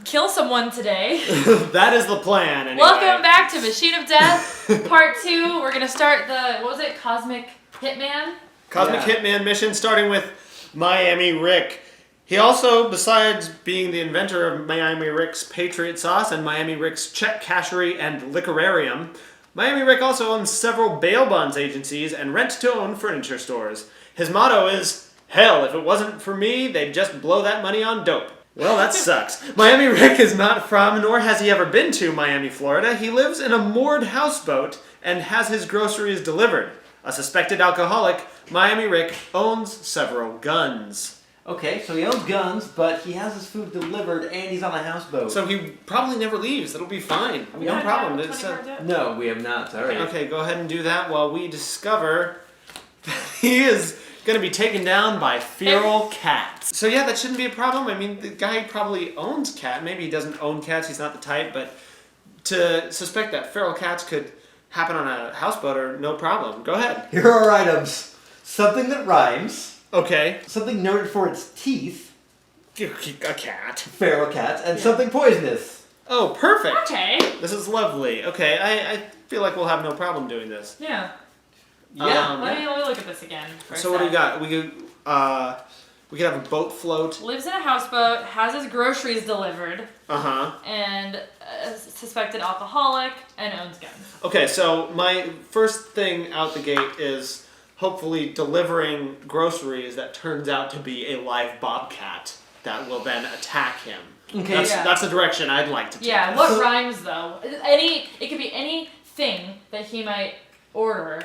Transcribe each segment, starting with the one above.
kill someone today. That is the plan, anyway. Welcome back to Machine of Death, Part 2. We're going to start the, what was it, Cosmic Hitman? Cosmic Hitman mission, starting with Miami Rick. He also, besides being the inventor of Miami Rick's Patriot Sauce and Miami Rick's Check Cashery and Liquorarium, Miami Rick also owns several bail bonds agencies and rent-to-own furniture stores. His motto is, hell, if it wasn't for me, they'd just blow that money on dope. Well, that sucks. Miami Rick is not from, nor has he ever been to, Miami, Florida. He lives in a moored houseboat and has his groceries delivered. A suspected alcoholic, Miami Rick owns several guns. Okay, so he owns guns, but he has his food delivered, and he's on a houseboat. So he probably never leaves. That'll be fine. No problem. No, we have not. Sorry. Okay, go ahead and do that while we discover that he is going to be taken down by feral cats. So yeah, that shouldn't be a problem. I mean, the guy probably owns cats. Maybe he doesn't own cats. He's not the type. But to suspect that feral cats could happen on a houseboat are no problem. Go ahead. Here are our items. Something that rhymes. Okay. Something noted for its teeth. A cat. Feral cats. And something poisonous. Oh, perfect. Okay. This is lovely. Okay, I feel like we'll have no problem doing this. Yeah. Yeah. Let me look at this again. So what do we got? We could have a boat float. Lives in a houseboat, has his groceries delivered, and a suspected alcoholic, and owns guns. Okay, so my first thing out the gate is hopefully delivering groceries that turns out to be a live bobcat that will then attack him. Okay, that's the direction I'd like to take. Yeah, what rhymes though? It could be anything that he might order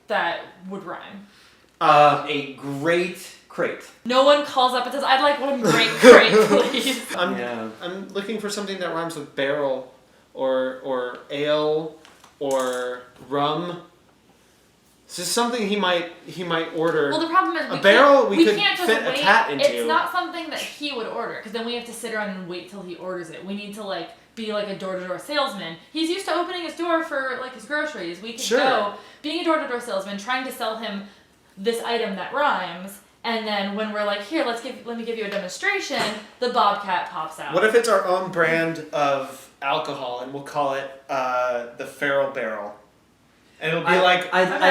that would rhyme. A great crate. No one calls up and says, "I'd like one great crate, please." I'm looking for something that rhymes with barrel, or ale, or rum. This is something he might order. Well, the problem is a barrel we could can't just fit wait. a cat into. It's not something that he would order, because then we have to sit around and wait till he orders it. We need to be like a door-to-door salesman. He's used to opening his door for his groceries. We could go being a door-to-door salesman, trying to sell him this item that rhymes, and then when we're like, here, let me give you a demonstration, the bobcat pops out. What if it's our own brand of alcohol and we'll call it the Feral Barrel? And it'll be I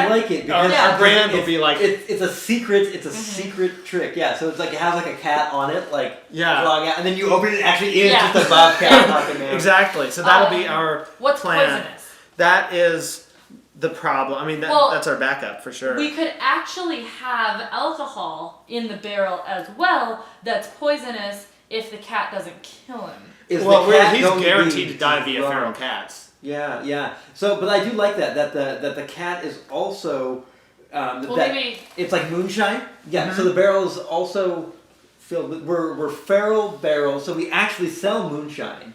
like it because our brand will be like it's a secret. It's a secret trick. Yeah, so it's like it has like a cat on it, and then you open it. Actually, is just a bobcat popping out. Exactly. So that'll be our what's plan. Poisonous? That is the problem. I mean, that's our backup for sure. We could actually have alcohol in the barrel as well. That's poisonous if the cat doesn't kill him. He's guaranteed to die via feral cats. Yeah. So, but I do like that the cat is also maybe it's like moonshine. Yeah. So the barrel is also filled with we're feral barrels, so we actually sell moonshine,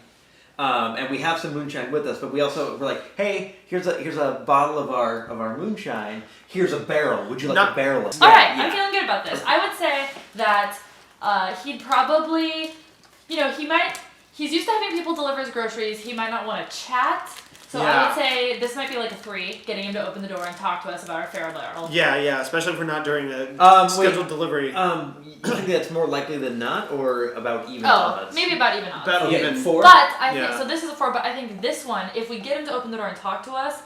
and we have some moonshine with us. But we're like, hey, here's a bottle of our moonshine. Here's a barrel. Would you like a barrel of it? All right, I'm feeling good about this. I would say that he'd probably, he's used to having people deliver his groceries. He might not want to chat. So I would say this might be like a 3, getting him to open the door and talk to us about our feral barrel. Yeah, especially if we're not during a scheduled delivery. You think that's more likely than not, or about even odds? Maybe about even odds. About even 4. But I think, so this is a 4, but I think this one, if we get him to open the door and talk to us,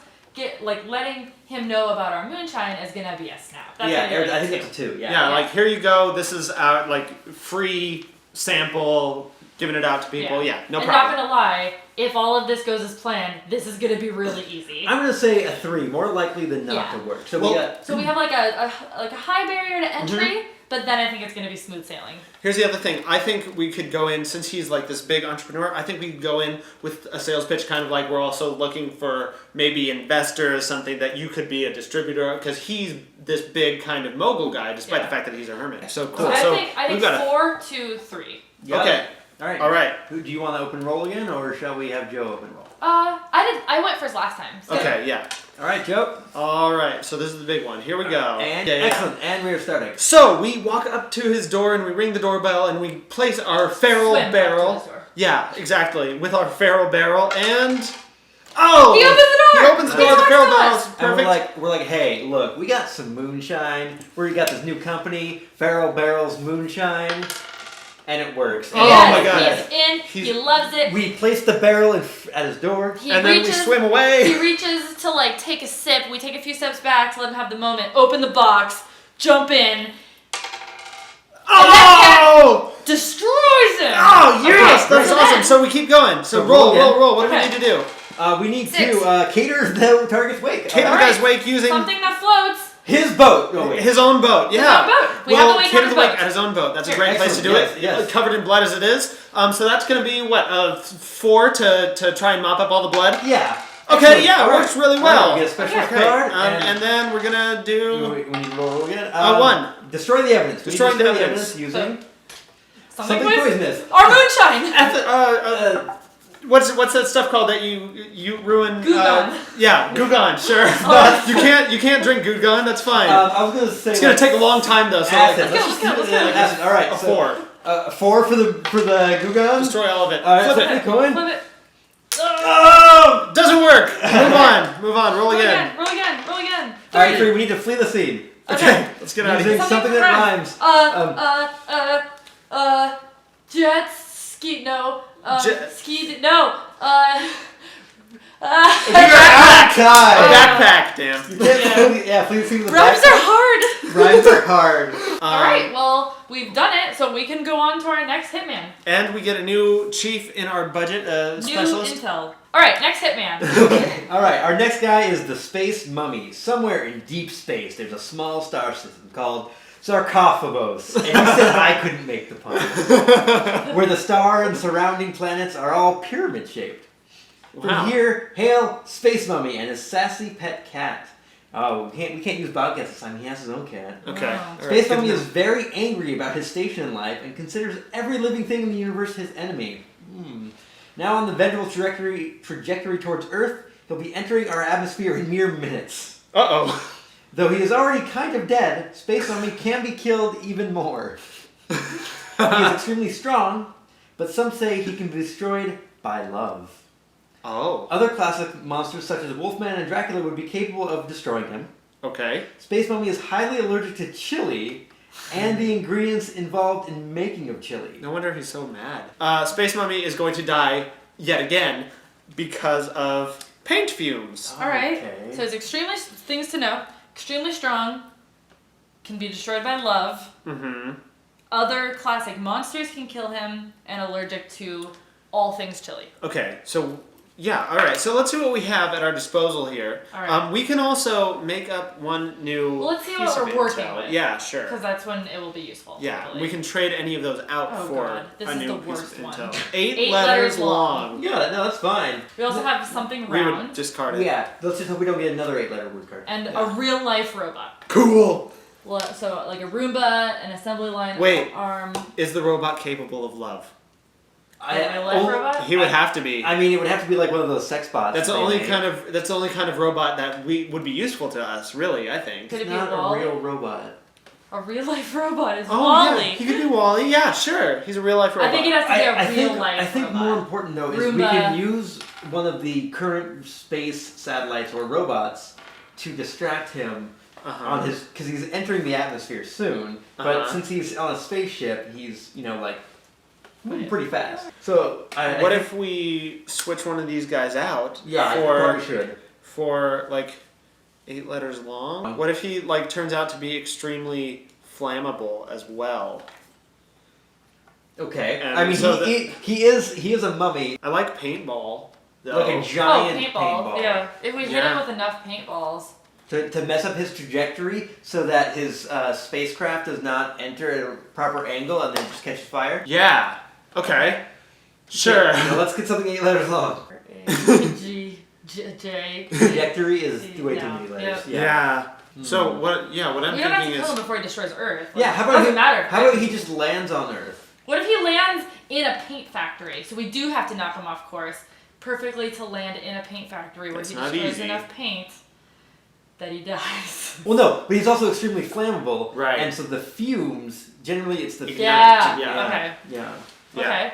letting him know about our moonshine is going to be a snap. That's I think it's a 2, like, here you go, this is our, free sample, giving it out to people, no problem. Not going to lie, if all of this goes as planned, this is going to be really easy. I'm going to say a 3, more likely than not to work. So we have a high barrier to entry, but then I think it's going to be smooth sailing. Here's the other thing. I think we could go in, since he's this big entrepreneur, I think we could go in with a sales pitch kind of like we're also looking for maybe investors, something that you could be a distributor, because he's this big kind of mogul guy, despite the fact that he's a hermit. So cool. I think 4 to 3. Okay. All right. Who do you want to open roll again, or shall we have Joe open roll? I went first last time. So. Okay, yeah. All right, Joe. All right, so this is the big one. Here we go. And excellent. And we're starting. So we walk up to his door and we ring the doorbell and we place our feral barrel. Yeah, exactly. With our feral barrel and he opens the door. He opens the door. The feral barrel is perfect. And we're like, hey, look, we got some moonshine. We got this new company, Feral Barrels Moonshine. and it works. Oh Yes, my God. He's in. He loves it. We place the barrel at his door. And then we swim away. He reaches to like take a sip. We take a few steps back to let him have the moment. Open the box. Jump in. Oh! Destroys him. Oh, yes! Okay, That's so awesome. then- So we keep going. So So roll. roll What do we Okay. need to do? We need 6. to cater the target's wake. Cater the Alright. guy's wake using Something that floats. His boat. Oh, wait. his own boat. Yeah. own boat. We have the wake cater on the his wake boat. at his own boat. That's a Sure. great place to do Excellent. it. Yes. Covered in blood as it is. So that's going to be what 4 to try and mop up all the blood. Yeah. Okay, Excellent. yeah, it All works really well. We get a special Okay, card. and then we're gonna do we need to roll again. 1. Destroy the evidence. We Destroying need to the destroy evidence. using Something something poisonous. poisonous. Our moonshine. What's that stuff called that you ruin? Gugon. Yeah, Gugon. Sure. Oh. you can't drink Gugon. That's fine. I was gonna say it's gonna take a long time though. So acid. like, Let's go, just let's do go. acid. All right. a so, 4. 4 for the Gugon. Destroy all of it. All right. Flip Flip it. the coin. Flip it. Oh, doesn't work. Move on. Roll again. Roll again. All right, 3. We need to flee the scene. Okay, let's get out of Using here. something that rhymes. Jet ski. No. Jet- Ski. No. God. A backpack. Damn. You can't flee the scene with a Rhymes backpack. are hard. Rhymes are hard. All right. Well, we've done it, so we can go on to our next hitman. And we get a new chief in our budget New specialist. intel. All right, next hitman. All right, our next guy is the Space Mummy. Somewhere in deep space, there's a small star system called Sarcophagos, and he said I couldn't make the pun. Where the star and surrounding planets are all pyramid-shaped. From Wow. here, hail Space Mummy and his sassy pet cat. Oh, we can't use Bobcats this time. He has his own cat. Okay. Wow. All right, Space good Mummy to is know. very angry about his station in life and considers every living thing in the universe his enemy. Now on the vengeful trajectory towards Earth, he'll be entering our atmosphere in mere minutes. Uh-oh. Though he is already kind of dead, Space Mummy can be killed even more. He is extremely strong, but some say he can be destroyed by love. Oh. Other classic monsters such as Wolfman and Dracula would be capable of destroying him. Okay. Space Mummy is highly allergic to chili and the ingredients involved in making of chili. No wonder he's so mad. Space Mummy is going to die yet again because of paint fumes. All right. Okay. So it's extremely things to know. Extremely strong. Can be destroyed by love. Mm-hmm. Other classic monsters can kill him, and allergic to all things chili. Okay, so yeah, all right. So let's see what we have at our disposal here. All right. We can also make up one new. Well, let's see piece what of we're working intel. with. Yeah, sure. Because that's when it will be useful. Yeah, hopefully. we can trade any of those out Oh, for God. This a is new the piece worst of one. intel. 8 8 letters letters long. long. Yeah, no, that's fine. We also have something We round would discard it. Yeah, let's just hope we don't get another 8-letter word card. and Yeah. a real life robot. Cool. So like a Roomba, an assembly line Wait. arm. Is the robot capable of love? A real life robot? He would have to be. I mean, it would have to be like one of those sex bots. That's the they only made. that's the only kind of robot that would be useful to us, really, I think. Could it It's be a not a Wally? real robot. A real life robot is Oh, Wally. yeah, he could be Wally. Yeah, sure. He's a real life robot. I think it has to be a real think, life I think robot. more important though is we Roomba. can use one of the current space satellites or robots to distract him on his, because he's entering the atmosphere soon. But since he's on a spaceship, he's moving pretty fast. So What if we switch one of these guys out? Yeah, I for probably should. for like 8 letters long. What if he like turns out to be extremely flammable as well? Okay. And I mean, so he is a mummy, I like paintball. Though. like a giant paintball. Yeah. If we hit Yeah. him with enough paintballs. to mess up his trajectory so that his spacecraft does not enter at a proper angle and then just catches fire. Yeah. Okay. Sure. Yeah, let's get something 8 letters long. J. Trajectory is way too Yeah. many letters. Yeah. So what? Yeah. What I'm We don't have to thinking kill him is. before he destroys Earth. Like, Yeah, how it about doesn't matter. How about he just lands on Earth? What if he lands in a paint factory? So we do have to knock him off course perfectly to land in a paint factory where That's he not destroys easy. enough paint that he dies. Well, no, but he's also extremely flammable. Right. And so the fumes, generally it's the Ignite. Yeah. Yeah. Okay. Yeah. Yeah. Okay.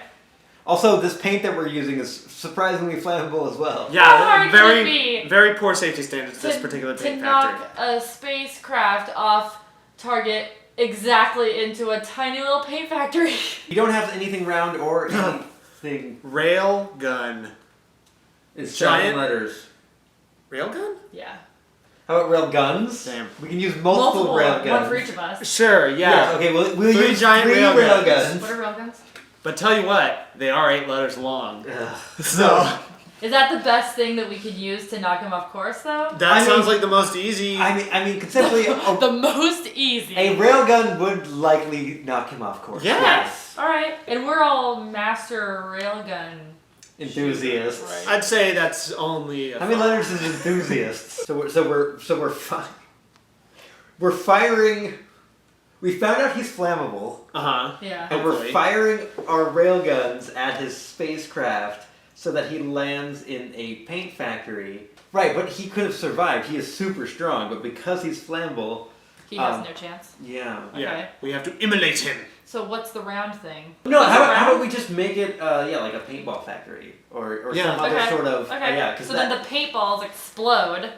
Also, this paint that we're using is surprisingly flammable as well. How hard Yeah. could it Very be very poor safety standards. This particular to paint knock factory. a spacecraft off target exactly into a tiny little paint factory. You don't have anything round or anything. Rail gun. It's Giant giant letters. Rail gun? Yeah. How about rail guns? Damn. We can use multiple rail guns. One for each of us. Sure, yeah. Okay, we'll Three use giant three rail rail guns. guns. What are railguns? But tell you what, they are 8 letters long. Ugh. So Is that the best thing that we could use to knock him off course, though? that sounds like the most easy. I mean, conceptually, The most easy. a railgun would likely knock him off course. Yes. All right, and we're all master railgun Enthusiasts. Right. I'd say that's only. How many letters is enthusiasts? We're firing. We found out he's flammable, Yeah. and we're firing our railguns at his spacecraft so that he lands in a paint factory. Right, but he could have survived. He is super strong, but because he's flammable, He has no chance. yeah. Yeah. Okay. We have to immolate him. So what's the round thing? No, What's how the about round? we just make it, like a paintball factory or Yeah. some other Okay. sort of, Okay. yeah. 'Cause So then the paintballs explode,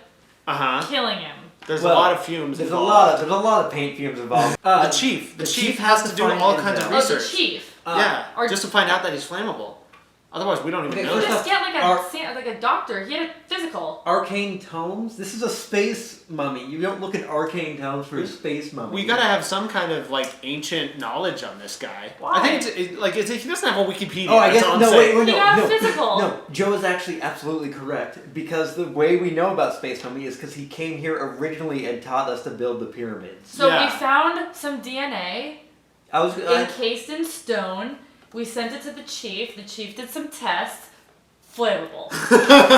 killing him. There's Well, a lot of fumes. there's involved. a lot of paint fumes involved. The chief. The chief has to do find all kinds of intel. Oh, the research. chief. Yeah. Or- Just to find out that he's flammable. Otherwise, we don't even Okay, know. first that. Just get like our- like a doctor. He had a physical. Arcane tomes. This is a space mummy. You don't look at arcane tomes for a space mummy. We gotta have some kind of like ancient knowledge on this guy. Why? I think he doesn't have a Wikipedia. Oh, I that's guess all I'm no. saying. Wait, He no, got a no, physical. no. Joe is actually absolutely correct because the way we know about space mummy is because he came here originally and taught us to build the pyramids. So Yeah. we found some DNA I was. encased in stone. We sent it to the chief. The chief did some tests. Flammable.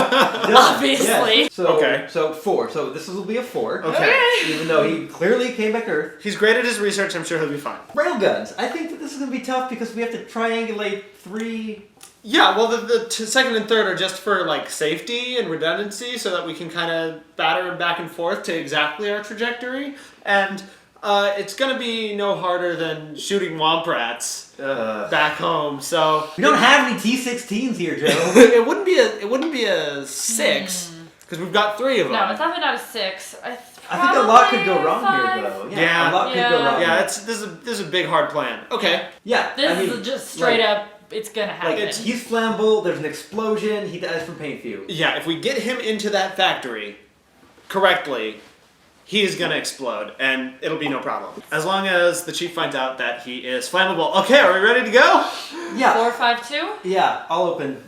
Obviously. Yes. So, Okay. So 4. So this will be a 4. Okay. Even though he clearly came back to Earth. He's great at his research. I'm sure he'll be fine. Railguns. I think that this is going to be tough because we have to triangulate 3. Yeah, well, the second and third are just for like safety and redundancy, so that we can kind of batter him back and forth to exactly our trajectory. And it's gonna be no harder than shooting womp rats back home. So We don't have any T-16s here, Joe. it wouldn't be a 6 because we've got 3 of them. No, it's definitely not a 6. I think a lot could go wrong 5. here, though. Yeah. A lot could go Yeah. wrong. Yeah, this is a big hard plan. Okay. Yeah. This I mean, is just straight like- up. It's gonna happen. Like, he's flammable, there's an explosion, he dies from paint fumes. Yeah, if we get him into that factory correctly, he is gonna explode, and it'll be no problem. As long as the chief finds out that he is flammable. Okay, are we ready to go? Yeah. 4, 5, 2. Yeah, I'll open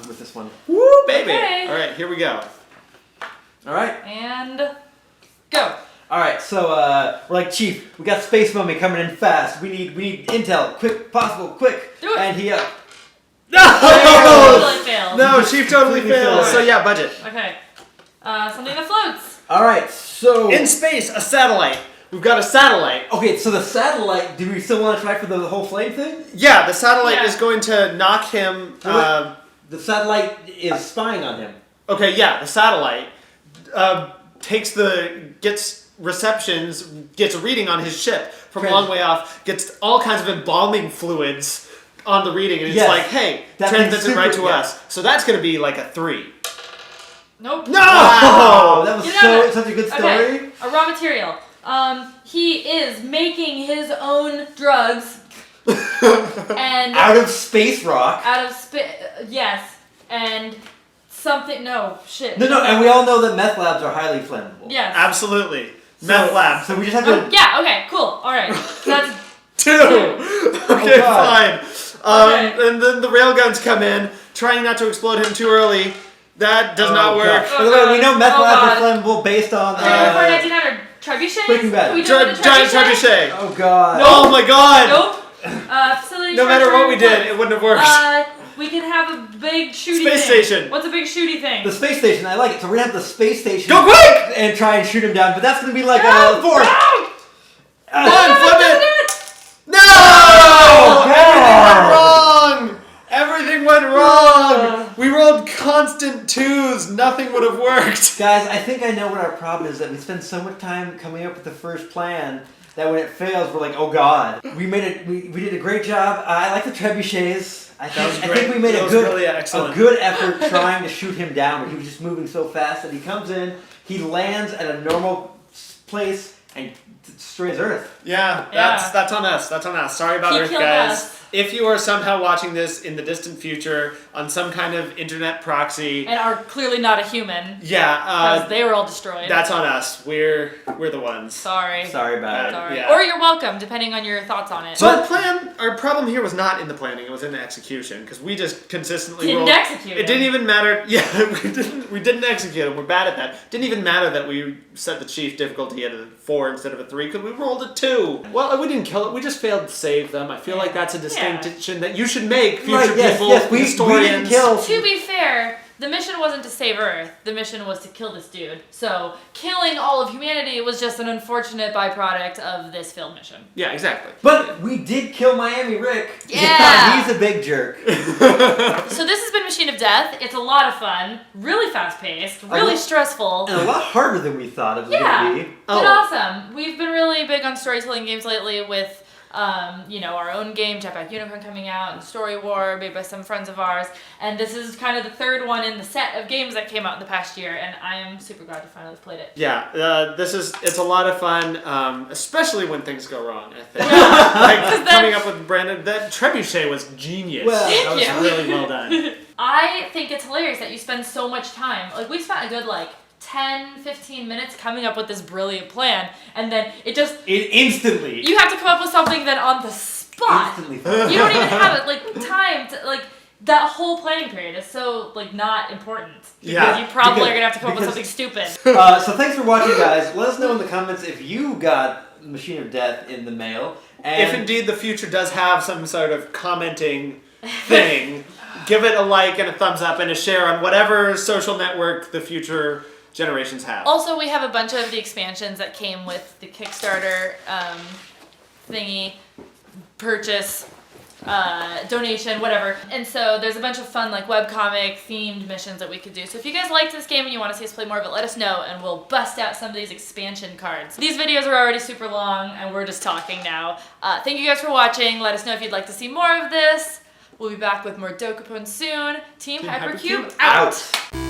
with this one. Woo, baby! Okay. All right, here we go. Alright. And go. Alright, so we're like, Chief, we got Space Mummy coming in fast. We need intel. Quick, possible, quick. Do it. And he No! Totally failed. No, chief totally Completely failed. failed. So yeah, budget. Okay. Something that floats. Alright, so In space, a satellite. We've got a satellite. okay, so the satellite, do we still want to try for the whole flame thing? Yeah, the satellite Yeah. is going to knock him. The satellite is spying on him. Okay, yeah, the satellite gets receptions, gets a reading on his ship from a long way off, gets all kinds of embalming fluids on the reading, and it's Yes. like, hey, That transmits makes it right super- to yeah. us. So that's going to be like a 3. Nope. No! Wow, that was You know, such a good story. Okay. A raw material. He is making his own drugs and Out of space rock. yes, and something. No shit. No, and we all know that meth labs are highly flammable. Yes. Absolutely. Meth lab. So we just have Oh, to. yeah. Okay. Cool. All right. That's 2! Okay, God. fine. Okay. And then the railguns come in, trying not to explode him too early. That does not work. By the way, we know meth Oh, labs God. are flammable based on. 1900 trebuchets. Breaking Bad. Can we do it with a Giant trebuchet? trebuchet. Oh God. Oh my god! Nope. Facility. No matter what we structure, did, it wouldn't have worked. We can have a big shooty Space thing. station. What's a big shooty thing? The space station, I like it. So we're gonna have the space station. Go quick! And try and shoot him down, but that's gonna be like No! a 4. No! One, flip it! No! God. Everything went wrong! Everything went wrong! We rolled constant 2s. Nothing would have worked. Guys, I think I know what our problem is. That we spend so much time coming up with the first plan that when it fails, we're like, oh God. We made it. We did a great job. I like the trebuchets. I think we made That a was good, really excellent. a good effort trying to shoot him down, but he was just moving so fast that he comes in, he lands at a normal place, and destroys Earth. Yeah, Yeah. that's on us. That's on us. Sorry about He Earth, killed guys. us. If you are somehow watching this in the distant future on some kind of internet proxy, And are clearly not a human. yeah, Because they were all destroyed. that's on us. We're the ones. Sorry. Sorry about it. Sorry. Yeah. Or you're welcome, depending on your thoughts on it. So our problem here was not in the planning; it was in the execution because we just consistently Didn't rolled. execute It didn't even matter. Yeah, we didn't execute it. We're bad at that. Didn't even matter that we set the chief difficulty at a 4 instead of a 3 because we rolled a 2. Well, we didn't kill it. We just failed to save them. I feel like that's a distinction that you should make, future people, historians. We didn't kill. To be fair, the mission wasn't to save Earth. The mission was to kill this dude. So killing all of humanity was just an unfortunate byproduct of this failed mission. Yeah, exactly. But we did kill Miami Rick. Yeah. He's a big jerk. So this has been Machine of Death. It's a lot of fun, really fast paced, really stressful. And a lot harder than we thought it was Yeah, going to be. but awesome. We've been really big on storytelling games lately with, our own game, Jetpack Unicorn, coming out, and Story War, made by some friends of ours. And this is kind of the third one in the set of games that came out in the past year, and I am super glad to finally have played it. Yeah, it's a lot of fun, especially when things go wrong, I think. Like coming up with Brandon, that trebuchet was genius. Well, that was thank really well done. I think it's hilarious that you spend so much time. Like, we spent a good, 10, 15 minutes coming up with this brilliant plan, and then it Instantly. you have to come up with something then on the spot. Instantly. You don't even have it, time to, that whole planning period is so, not important. Yeah. Because you probably are going to have to come up with because- something stupid. So thanks for watching, guys. Let us know in the comments if you got Machine of Death in the mail. And If indeed the future does have some sort of commenting thing, give it a like and a thumbs up and a share on whatever social network the future generations have. Also, we have a bunch of the expansions that came with the Kickstarter thingy, purchase, donation, whatever. And so there's a bunch of fun webcomic themed missions that we could do. So if you guys liked this game and you want to see us play more of it, let us know and we'll bust out some of these expansion cards. These videos are already super long and we're just talking now. Thank you guys for watching. Let us know if you'd like to see more of this. We'll be back with more Dokapon soon. Team Hypercube out!